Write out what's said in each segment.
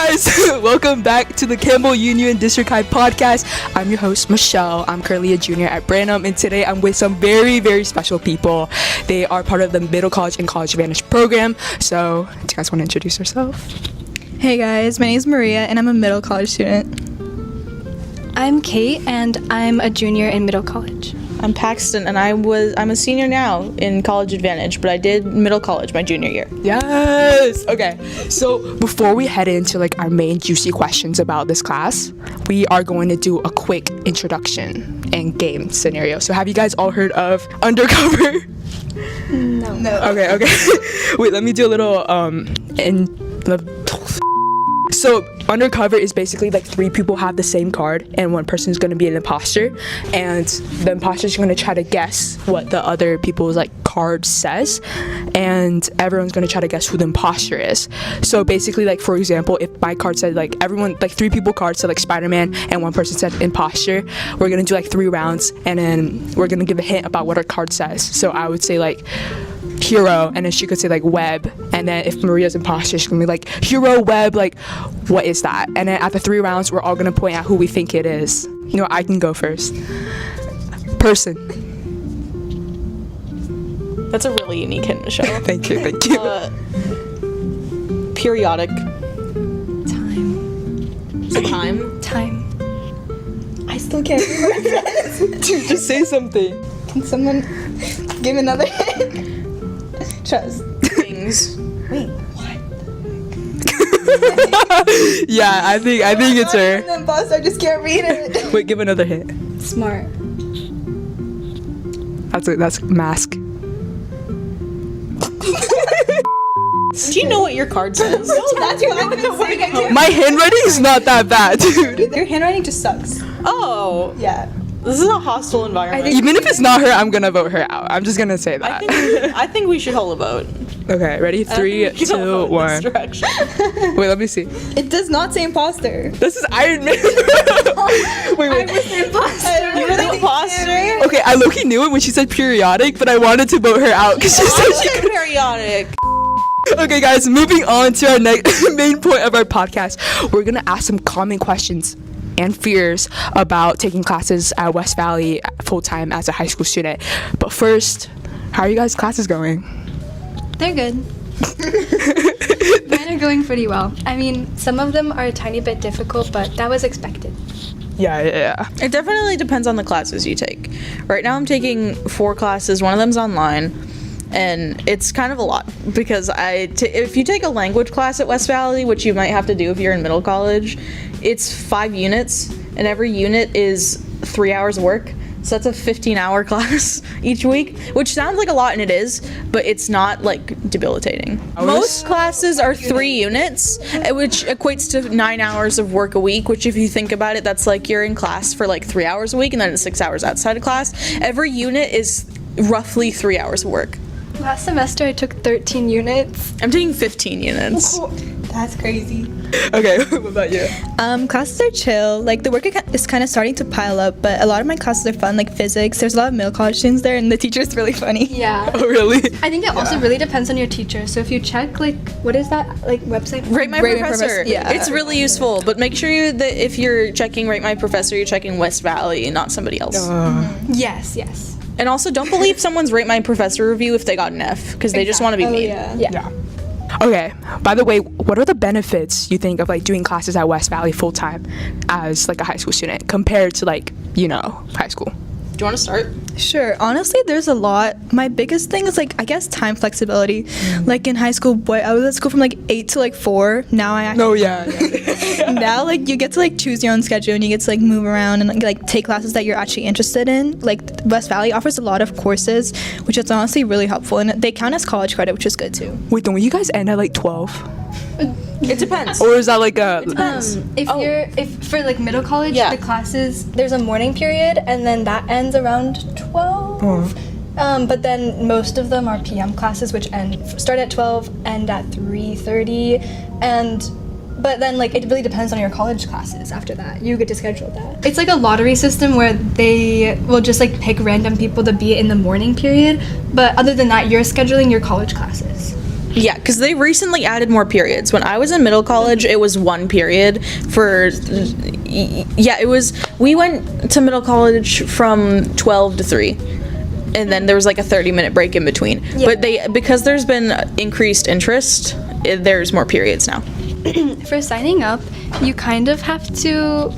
guys, welcome back to the Campbell Union District High podcast. I'm your host, Michelle. I'm currently a junior at Branham, and today I'm with some very, very special people. They are part of the Middle College and College Advantage program. So, do you guys want to introduce yourself? Hey guys, my name is Maria, and I'm a middle college student. I'm Kate, and I'm a junior in middle college. I'm Paxton, and I'm a senior now in College Advantage, but I did middle college my junior year. Yes! Okay, so before we head into like our main juicy questions about this class, we are going to do a quick introduction and game scenario. So have you guys all heard of Undercover? No. Okay. Wait, let me do a little So Undercover is basically like three people have the same card and one person is going to be an imposter, and the imposter is going to try to guess what the other people's like card says, and everyone's going to try to guess who the imposter is. So basically, like for example, if my card said like three people cards said like Spider-Man and one person said imposter, we're going to do like 3 rounds, and then we're going to give a hint about what our card says. So I would say like hero, and then she could say like web, and then if Maria's imposter, she's gonna be like hero, web, like what is that? And then after 3 rounds, we're all gonna point out who we think it is. You know, I can go first. Person. That's a really unique hint, Michelle. Thank you. Periodic. Time. I still can't remember. Dude, just say something. Can someone give another hint? Trust. Things. Wait, what? Yeah, I think it's her. The boss, I just can't read it. Wait, give another hint. Smart. That's mask. Do you know what your card says? No, that's what I've been saying. My handwriting is not that bad, dude. Your handwriting just sucks. Oh, Yeah. this is a hostile environment. Even if it's not her, I'm gonna vote her out. I'm just gonna say that. I think we should hold a vote. Okay, ready? 3, 2, 1. Wait, let me see. It does not say imposter. This is Iron Man. wait. You were the imposter? Okay, I low-key knew it when she said periodic, but I wanted to vote her out because she said she could. Periodic. Okay, guys, moving on to our next main point of our podcast. We're gonna ask some common questions and fears about taking classes at West Valley full-time as a high school student. But first, how are you guys' classes going? They're good. Mine are going pretty well. I mean, some of them are a tiny bit difficult, but that was expected. Yeah. It definitely depends on the classes you take. Right now I'm taking 4 classes. One of them's online, and it's kind of a lot because if you take a language class at West Valley, which you might have to do if you're in middle college, it's 5 units, and every unit is 3 hours of work. So that's a 15-hour class each week, which sounds like a lot, and it is, but it's not like debilitating. Most classes are 3 units, which equates to 9 hours of work a week, which if you think about it, that's like you're in class for like 3 hours a week and then it's 6 hours outside of class. Every unit is roughly 3 hours of work. Last semester, I took 13 units. I'm taking 15 units. That's crazy. Okay, what about you? Classes are chill. Like, the work is kind of starting to pile up, but a lot of my classes are fun, like physics. There's a lot of middle college students there, and the teacher's really funny. Yeah. Oh, really? I think it also really depends on your teacher. So if you check, like, what is that, like, website? Rate My Professor. Yeah. It's really useful, but make sure that if you're checking Rate My Professor, you're checking West Valley, not somebody else. Yes. And also, don't believe someone's Rate My Professor review if they got an F, because they just want to be mean. Yeah. Okay, by the way, what are the benefits you think of like doing classes at West Valley full-time as like a high school student compared to like, high school? Do you want to start? Sure. Honestly, there's a lot. My biggest thing is like, I guess, time flexibility. Like in high school, boy, I was at school from like 8 to like 4. Now I actually... No, yeah. Now like you get to like choose your own schedule, and you get to like move around and like take classes that you're actually interested in. Like West Valley offers a lot of courses, which is honestly really helpful, and they count as college credit, which is good too. Wait, don't you guys end at like 12? It depends. Or is that like a... If for like middle college, Yeah. the classes, there's a morning period, and then that ends around 12. But then most of them are PM classes, which start at 12, end at 3:30, but then like it really depends on your college classes. After that, you get to schedule that. It's like a lottery system where they will just like pick random people to be in the morning period, but other than that, you're scheduling your college classes. Yeah, because they recently added more periods. When I was in middle college, it was 1 period for, yeah, it was, we went to middle college from 12 to 3. And then there was like a 30-minute break in between. Yeah. But because there's been increased interest, there's more periods now. For signing up, you kind of have to,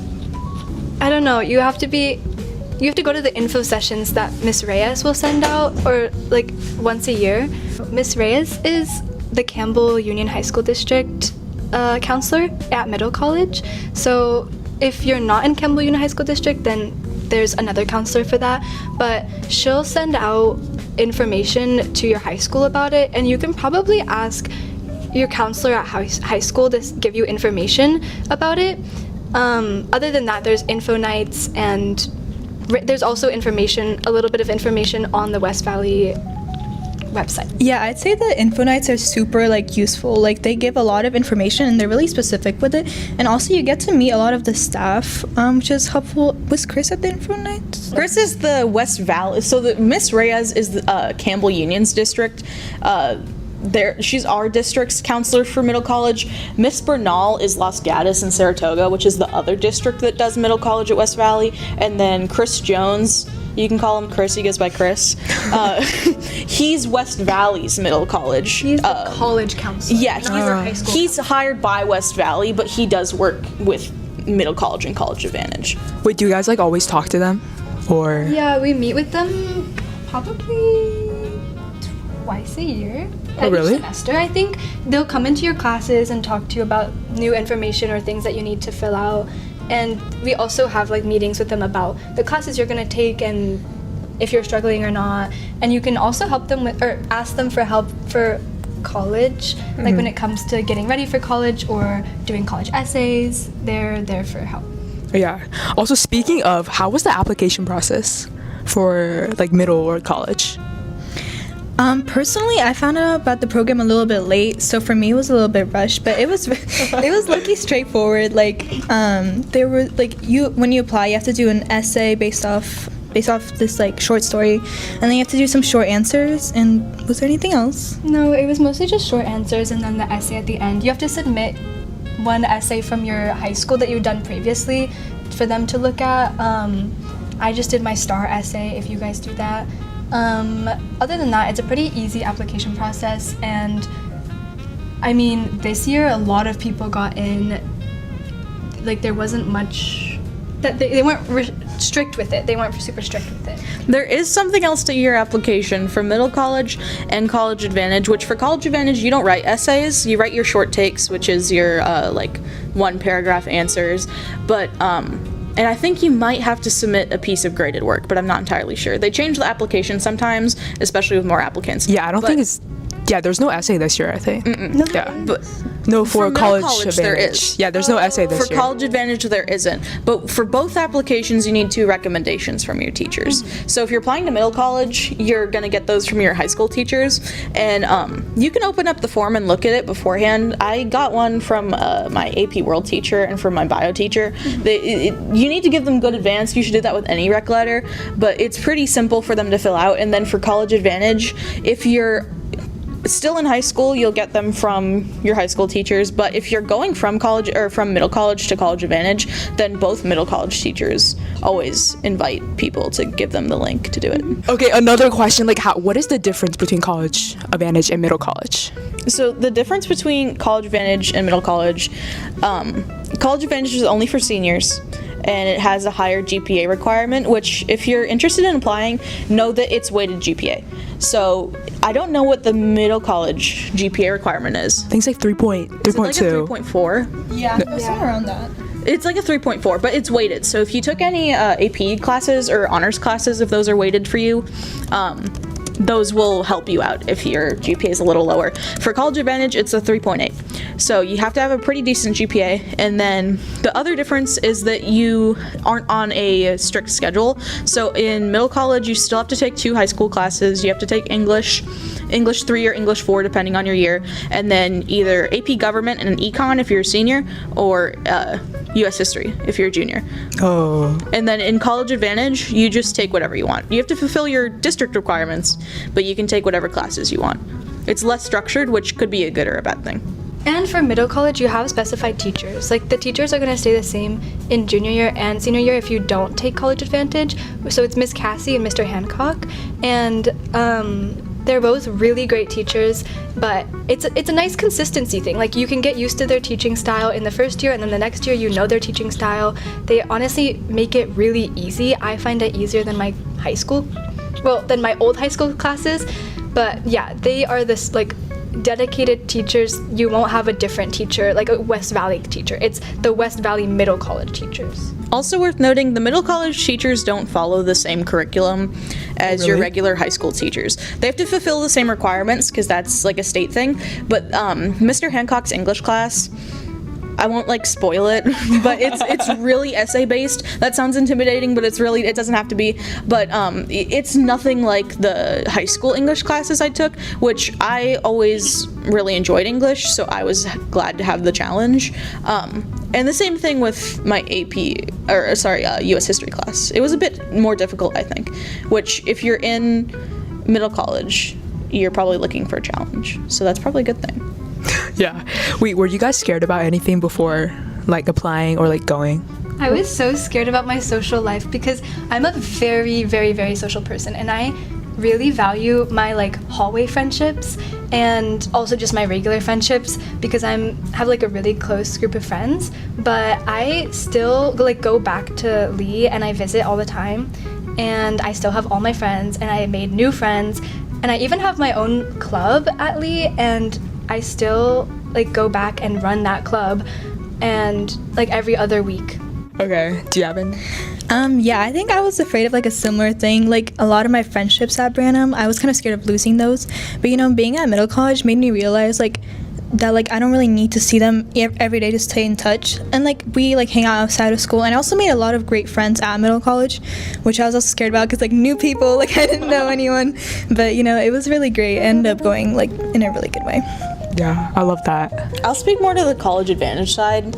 I don't know, you have to go to the info sessions that Miss Reyes will send out, or like once a year. Miss Reyes is the Campbell Union High School District counselor at middle college. So if you're not in Campbell Union High School District, then there's another counselor for that. But she'll send out information to your high school about it, and you can probably ask your counselor at high school to give you information about it. Other than that, there's info nights, and there's also information, a little bit of information on the West Valley website. Yeah, I'd say the info nights are super like useful. Like they give a lot of information and they're really specific with it. And also you get to meet a lot of the staff, which is helpful. Was Chris at the info nights? Chris is the West Valley. So the Miss Reyes is the Campbell Union's district. She's our district's counselor for middle college. Miss Bernal is Los Gatos and Saratoga, which is the other district that does middle college at West Valley. And then Chris Jones, you can call him Chris, he goes by Chris. He's West Valley's middle college. He's the college counselor. Yeah, High school. he's hired by West Valley, but he does work with middle college and College Advantage. Wait, do you guys like always talk to them, or? Yeah, we meet with them probably twice a year. Oh, really? Each semester, I think. They'll come into your classes and talk to you about new information or things that you need to fill out. And we also have like meetings with them about the classes you're going to take and if you're struggling or not. And you can also help them with, or ask them for help for college, like when it comes to getting ready for college or doing college essays. They're there for help. Yeah. Also, speaking of, how was the application process for like middle or college? Personally, I found out about the program a little bit late, so for me it was a little bit rushed, but it was lucky straightforward. Like there were like when you apply, you have to do an essay based off this like short story, and then you have to do some short answers. And was there anything else? No, it was mostly just short answers and then the essay at the end. You have to submit one essay from your high school that you've done previously for them to look at. I just did my STAR essay, if you guys do that. Other than that, it's a pretty easy application process, and I mean, this year a lot of people got in. Like there wasn't much that they weren't strict with it. They weren't super strict with it. There is something else to your application for middle college and College Advantage, which for College Advantage you don't write essays, you write your short takes, which is your like 1 paragraph answers, but and I think you might have to submit a piece of graded work, but I'm not entirely sure. They change the application sometimes, especially with more applicants. Yeah, I don't think it's. Yeah, there's no essay this year, I think. No, Yeah. But No, for middle college college, advantage. there is. Yeah, there's no essay this for year. College Advantage, there isn't. But for both applications, you need 2 recommendations from your teachers. So if you're applying to middle college, you're going to get those from your high school teachers. And you can open up the form and look at it beforehand. I got one from my AP World teacher and from my bio teacher. You need to give them good advance. You should do that with any rec letter. But it's pretty simple for them to fill out. And then for College Advantage, if you're still in high school, you'll get them from your high school teachers, but if you're going from college or from middle college to College Advantage, then both middle college teachers always invite people to give them the link to do it. Okay, another question, like what is the difference between College Advantage and middle college? So the difference between College Advantage and middle college, College Advantage is only for seniors, and it has a higher GPA requirement, which if you're interested in applying, know that it's weighted GPA. So I don't know what the middle college GPA requirement is. I think it's like 3.2. Is it like a 3.4? Yeah, somewhere around that. It's like a 3.4, but it's weighted. So if you took any AP classes or honors classes, if those are weighted for you, those will help you out if your GPA is a little lower. For College Advantage, it's a 3.8. So you have to have a pretty decent GPA. And then the other difference is that you aren't on a strict schedule. So in middle college, you still have to take 2 high school classes. You have to take English 3 or English 4, depending on your year. And then either AP Government and an Econ if you're a senior, or US History if you're a junior. Oh. And then in College Advantage, you just take whatever you want. You have to fulfill your district requirements, but you can take whatever classes you want. it's less structured, which could be a good or a bad thing. And for middle college, you have specified teachers. Like the teachers are going to stay the same in junior year and senior year if you don't take college advantage. So it's Miss Cassie and Mr. Hancock, and they're both really great teachers. But it's a nice consistency thing. Like you can get used to their teaching style in the first year, and then the next year you know their teaching style. They honestly make it really easy. I find it easier than my high school, than my old high school classes. But yeah, they are this like dedicated teachers. You won't have a different teacher, like a West Valley teacher. It's the West Valley middle college teachers. Also worth noting, the middle college teachers don't follow the same curriculum as your regular high school teachers. They have to fulfill the same requirements because that's like a state thing. But Mr. Hancock's English class, I won't like spoil it, but it's really essay based. That sounds intimidating, but it doesn't have to be. But it's nothing like the high school English classes I took, which I always really enjoyed English, so I was glad to have the challenge. And the same thing with my US history class. It was a bit more difficult, I think, which if you're in middle college, you're probably looking for a challenge. So that's probably a good thing. Yeah. Wait, were you guys scared about anything before like applying or like going? I was so scared about my social life because I'm a very, very, very social person, and I really value my like hallway friendships and also just my regular friendships because have like a really close group of friends. But I still like go back to Lee and I visit all the time, and I still have all my friends, and I made new friends, and I even have my own club at Lee, and I still like go back and run that club, and like every other week. Okay. Do you have any? Yeah, I think I was afraid of like a similar thing. Like a lot of my friendships at Branham, I was kind of scared of losing those. But you know, being at middle college made me realize like that like I don't really need to see them every day to stay in touch. And like we like hang out outside of school, and I also made a lot of great friends at middle college, which I was also scared about because like new people, like I didn't know anyone. But you know, it was really great. It ended up going like in a really good way. Yeah, I love that. I'll speak more to the college advantage side.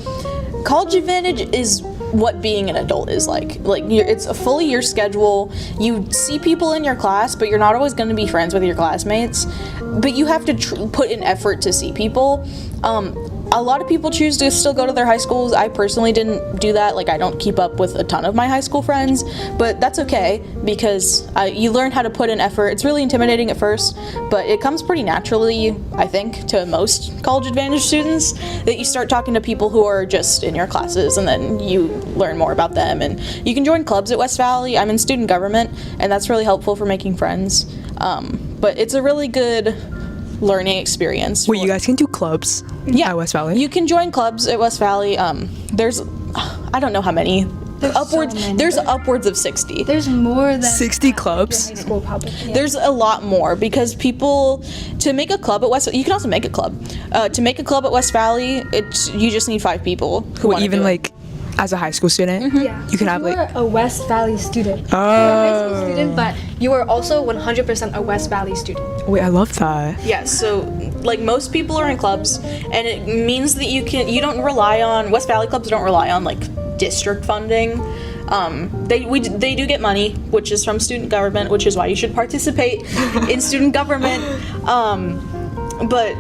College advantage is what being an adult is like. It's a full year schedule. You see people in your class, but you're not always going to be friends with your classmates. But you have to put in effort to see people. A lot of people choose to still go to their high schools. I personally didn't do that. Like I don't keep up with a ton of my high school friends, but that's okay because you learn how to put in effort. It's really intimidating at first, but it comes pretty naturally, I think, to most college advantage students that you start talking to people who are just in your classes, and then you learn more about them. And you can join clubs at West Valley. I'm in student government, and that's really helpful for making friends. But it's a really good learning experience. Wait, you guys can do clubs at West Valley? You can join clubs at West Valley. There's, I don't know how many. There's upwards of 60. There's more than 60 clubs? high school probably. Yeah. There's a lot more because to make a club at West, you can also make a club. To make a club at West Valley, you just need 5 people who want to even do it. like as a high school student, Yeah. you can have You're like a West Valley student. You're a high school student, but you are also 100% a West Valley student. wait, I love that. Yeah, so like most people are in clubs, and it means that you don't rely on West Valley clubs don't rely on like district funding. They do get money, which is from student government, which is why you should participate in student government. But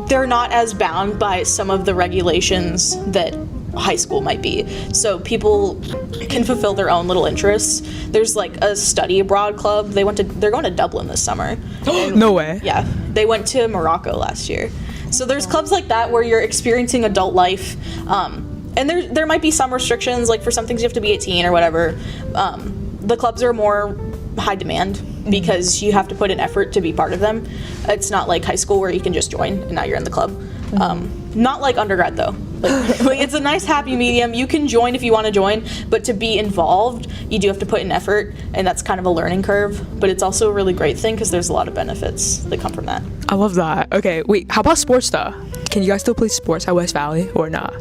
they're not as bound by some of the regulations that high school might be. So people can fulfill their own little interests. There's like a study abroad club. They're going to Dublin this summer. No way. Yeah, they went to Morocco last year. So there's clubs like that where you're experiencing adult life. And there might be some restrictions, like for some things you have to be 18 or whatever. The clubs are more high demand because you have to put in effort to be part of them. It's not like high school where you can just join and now you're in the club. Not like undergrad though. Like it's a nice happy medium. You can join if you want to join, but to be involved, you do have to put in effort, and that's kind of a learning curve. But it's also a really great thing because there's a lot of benefits that come from that. I love that. Okay, wait, how about sports though? Can you guys still play sports at West Valley or not?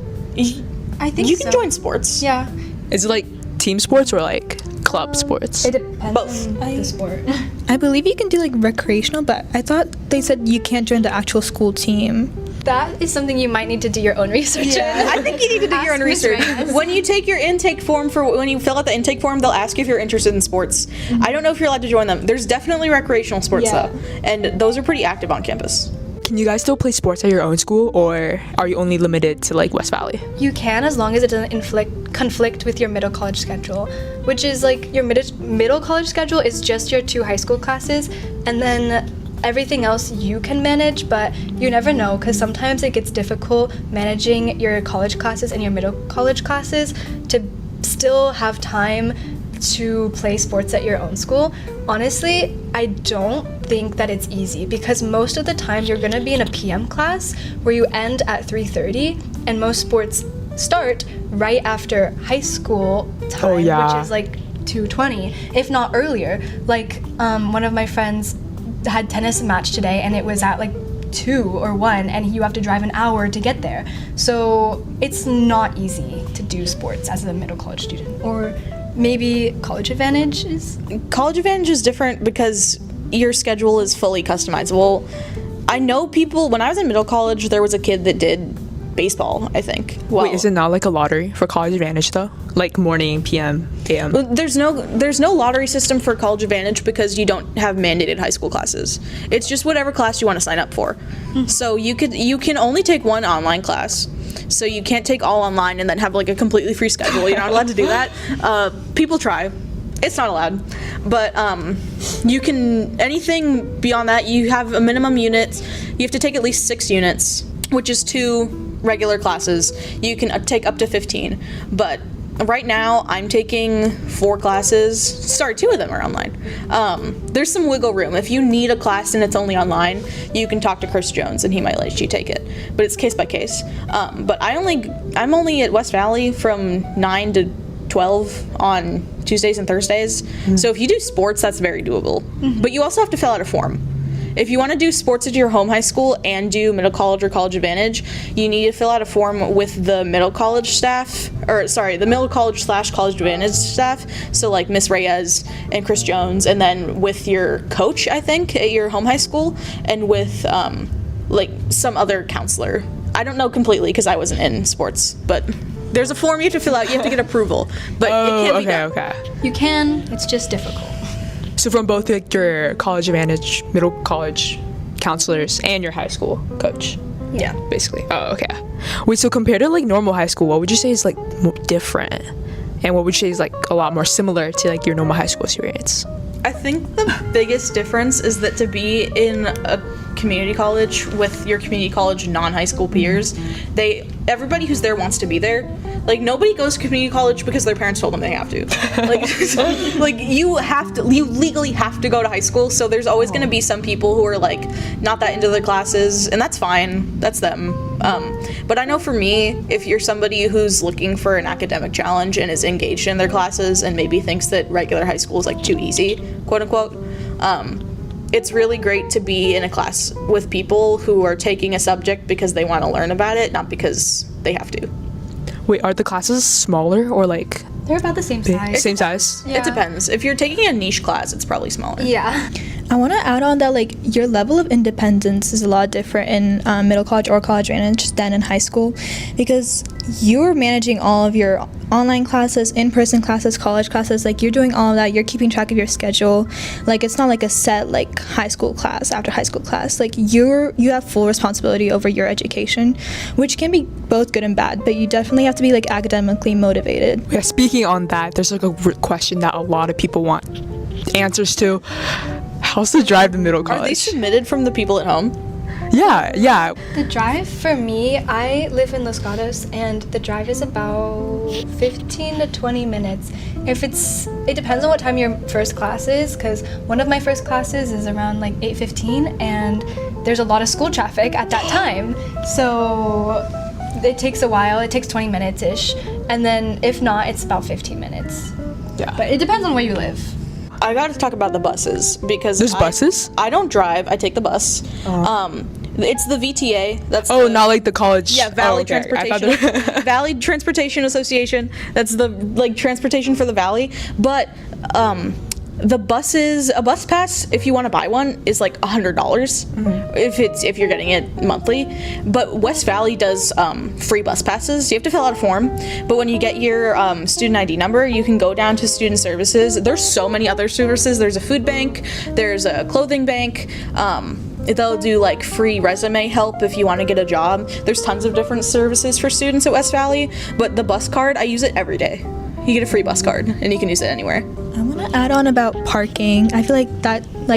I think You can join sports. Yeah. Is it like team sports or like club sports? It depends Both. on the sport. I believe you can do like recreational, but I thought they said you can't join the actual school team. That is something you might need to do your own research in. I think you need to do your own Ask Miss research. Reyes. When you take your intake form when you fill out the intake form, they'll ask you if you're interested in sports. I don't know if you're allowed to join them. There's definitely recreational sports Yeah. though, and those are pretty active on campus. Can you guys still play sports at your own school, or are you only limited to like West Valley? You can, as long as it doesn't conflict with your middle college schedule, which is like your middle college schedule is just your 2 high school classes, and then everything else you can manage, but you never know because sometimes it gets difficult managing your college classes and your middle college classes to still have time to play sports at your own school. Honestly, I don't think that it's easy because most of the time you're going to be in a PM class where you end at 3:30, and most sports start right after high school time, Oh, yeah. which is like 2:20, if not earlier. Like one of my friends had tennis match today, and it was at like 2 or 1, and you have to drive an hour to get there. So it's not easy to do sports as a middle college student. Or maybe College Advantage is. College Advantage is different because your schedule is fully customizable. I know people, when I was in middle college, there was a kid that did baseball, I think. Well, Wait, is it not like a lottery for College Advantage though? Like morning, PM, AM? There's no lottery system for College Advantage because you don't have mandated high school classes. It's just whatever class you want to sign up for. So you can only take one online class. So you can't take all online and then have like a completely free schedule. You're not allowed to do that. People try. It's not allowed. But you can, anything beyond that, you have a minimum units. You have to take at least 6 units, which is 2 regular classes. You can take up to 15. But right now, I'm taking 4 classes. Sorry, 2 of them are online. There's some wiggle room. If you need a class and it's only online, you can talk to Chris Jones and he might let you take it. But it's case by case. But I'm only at West Valley from 9 to 12 on Tuesdays and Thursdays. So if you do sports, that's very doable. But you also have to fill out a form. If you want to do sports at your home high school and do middle college or College Advantage, you need to fill out a form with the middle college staff, the middle college / College Advantage staff. So like Miss Reyes and Chris Jones, and then with your coach, I think, at your home high school, and with like some other counselor. I don't know completely because I wasn't in sports, but there's a form you have to fill out. You have to get approval, but it can be done. Okay. You can, it's just difficult. So from both like your College Advantage, middle college counselors, and your high school coach, Yeah. basically. Oh, okay. Wait, so compared to like normal high school, what would you say is like different, and what would you say is like a lot more similar to like your normal high school experience? I think the biggest difference is that to be in a community college with your community college non-high school peers, everybody who's there wants to be there. Like nobody goes to community college because their parents told them they have to. Like you legally have to go to high school, so there's always going to be some people who are like not that into their classes, and that's fine. That's them. But I know for me, if you're somebody who's looking for an academic challenge and is engaged in their classes and maybe thinks that regular high school is like too easy, quote unquote, it's really great to be in a class with people who are taking a subject because they want to learn about it, not because they have to. Wait, are the classes smaller or like They're about the same size. same size? Yeah. It depends. If you're taking a niche class, it's probably smaller. Yeah. I want to add on that like your level of independence is a lot different in middle college or College Advantage than in high school, because you're managing all of your online classes, in-person classes, college classes. Like you're doing all of that. You're keeping track of your schedule. Like it's not like a set like high school class after high school class. Like you have full responsibility over your education, which can be both good and bad. But you definitely have to be like academically motivated. Yeah, speaking on that, there's like a question that a lot of people want answers to. How's the drive to middle Are they college? submitted from the people at home? Yeah. The drive for me, I live in Los Gatos, and the drive is about 15 to 20 minutes. It depends on what time your first class is, because one of my first classes is around like 8:15, and there's a lot of school traffic at that time. So it takes a while. It takes 20 minutes-ish, and then if not, it's about 15 minutes. Yeah. But it depends on where you live. I got to talk about the buses because There's buses? I don't drive. I take the bus. It's the VTA. That's Not like the college. Yeah, Valley okay. I thought Transportation. that- Valley Transportation Association. That's the like transportation for the valley. But a bus pass, if you want to buy one, is like $100 if you're getting it monthly. But West Valley does free bus passes. You have to fill out a form, but when you get your student ID number, you can go down to student services. There's so many other services. There's a food bank, there's a clothing bank. They'll do like free resume help if you want to get a job. There's tons of different services for students at West Valley, but the bus card, I use it every day. You get a free bus card and you can use it anywhere. I want to add on about parking. I feel like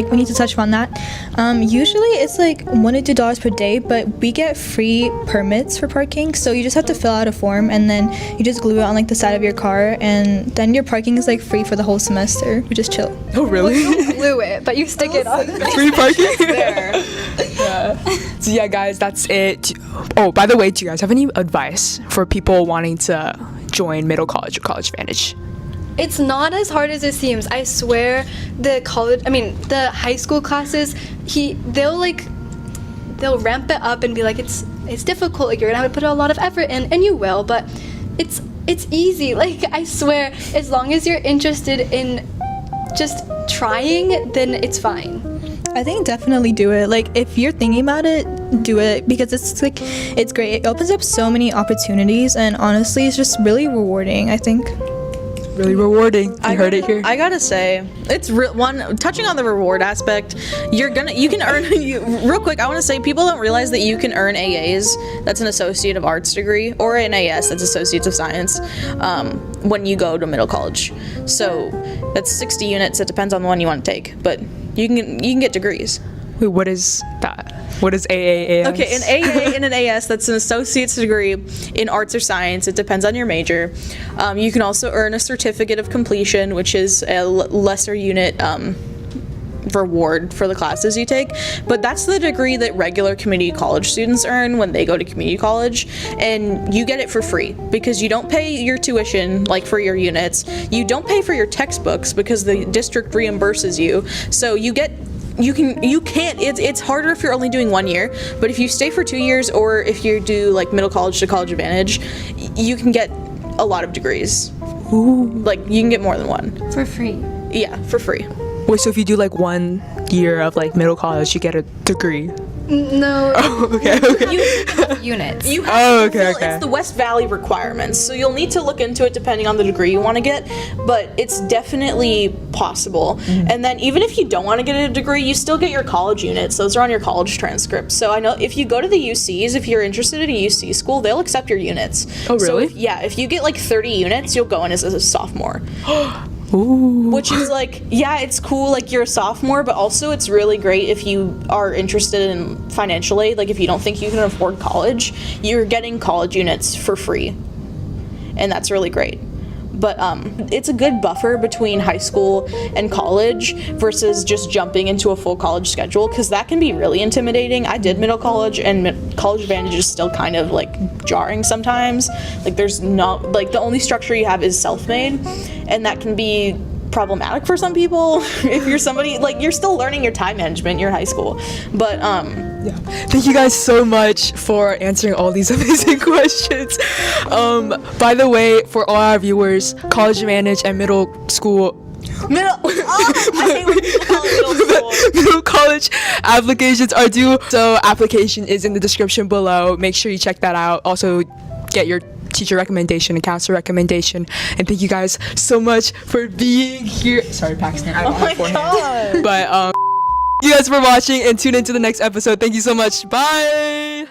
we need to touch on that. Usually it's like $1 to $2 per day, but we get free permits for parking. So you just have to fill out a form and then you just glue it on like the side of your car, and then your parking is like free for the whole semester, which is chill. Oh, really? You don't glue it, but you stick it on. Free parking? There. So yeah, guys, that's it. Oh, by the way, do you guys have any advice for people wanting to join middle college or college advantage? It's not as hard as it seems. I swear, the high school classes, they'll ramp it up and be like, it's difficult. Like, you're gonna have to put a lot of effort in, and you will. But it's easy. Like, I swear, as long as you're interested in just trying, then it's fine. I think definitely do it. Like, if you're thinking about it, do it, because it's great. It opens up so many opportunities, and honestly, it's just really rewarding, I think. Really rewarding. You heard it here. I gotta say, it's touching on the reward aspect. You can earn real quick. I want to say people don't realize that you can earn AAs. That's an Associate of Arts degree, or an AS. That's Associates of Science. When you go to middle college, so that's 60 units. It depends on the one you want to take, but you can get degrees. Wait, what is that? What is AAAS? Okay, an AA and an AS, that's an associate's degree in arts or science. It depends on your major. You can also earn a certificate of completion, which is a lesser unit reward for the classes you take. But that's the degree that regular community college students earn when they go to community college, and you get it for free because you don't pay your tuition like for your units. You don't pay for your textbooks because the district reimburses you. So it's harder if you're only doing 1 year, but if you stay for 2 years, or if you do like middle college to college advantage, you can get a lot of degrees. Ooh. Like, you can get more than one. For free. Yeah, for free. Wait, so if you do like 1 year of like middle college, you get a degree? No. Oh, okay. Units. You have okay. It's the West Valley requirements, so you'll need to look into it depending on the degree you want to get, but it's definitely possible. And then even if you don't want to get a degree, you still get your college units. Those are on your college transcript. So I know if you go to the UCs, if you're interested in a UC school, they'll accept your units. Oh, really? So if you get like 30 units, you'll go in as a sophomore. Ooh. Which is like, yeah, it's cool, like you're a sophomore, but also it's really great if you are interested in financial aid. Like, if you don't think you can afford college, you're getting college units for free, and that's really great. But it's a good buffer between high school and college versus just jumping into a full college schedule, because that can be really intimidating. I did middle college, and college advantage is still kind of like jarring sometimes. Like, there's not, like, the only structure you have is self-made, and that can be problematic for some people. If you're somebody, like, you're still learning your time management, you're in high school. But yeah. Thank you guys so much for answering all these amazing questions. By the way, for all our viewers, college advantage and middle college applications are due, so application is in the description below. Make sure you check that out. Also, get your teacher recommendation and counselor recommendation. And thank you guys so much for being here. Sorry, Paxton, I don't have forehand. But you guys for watching, and tune into the next episode. Thank you so much. Bye.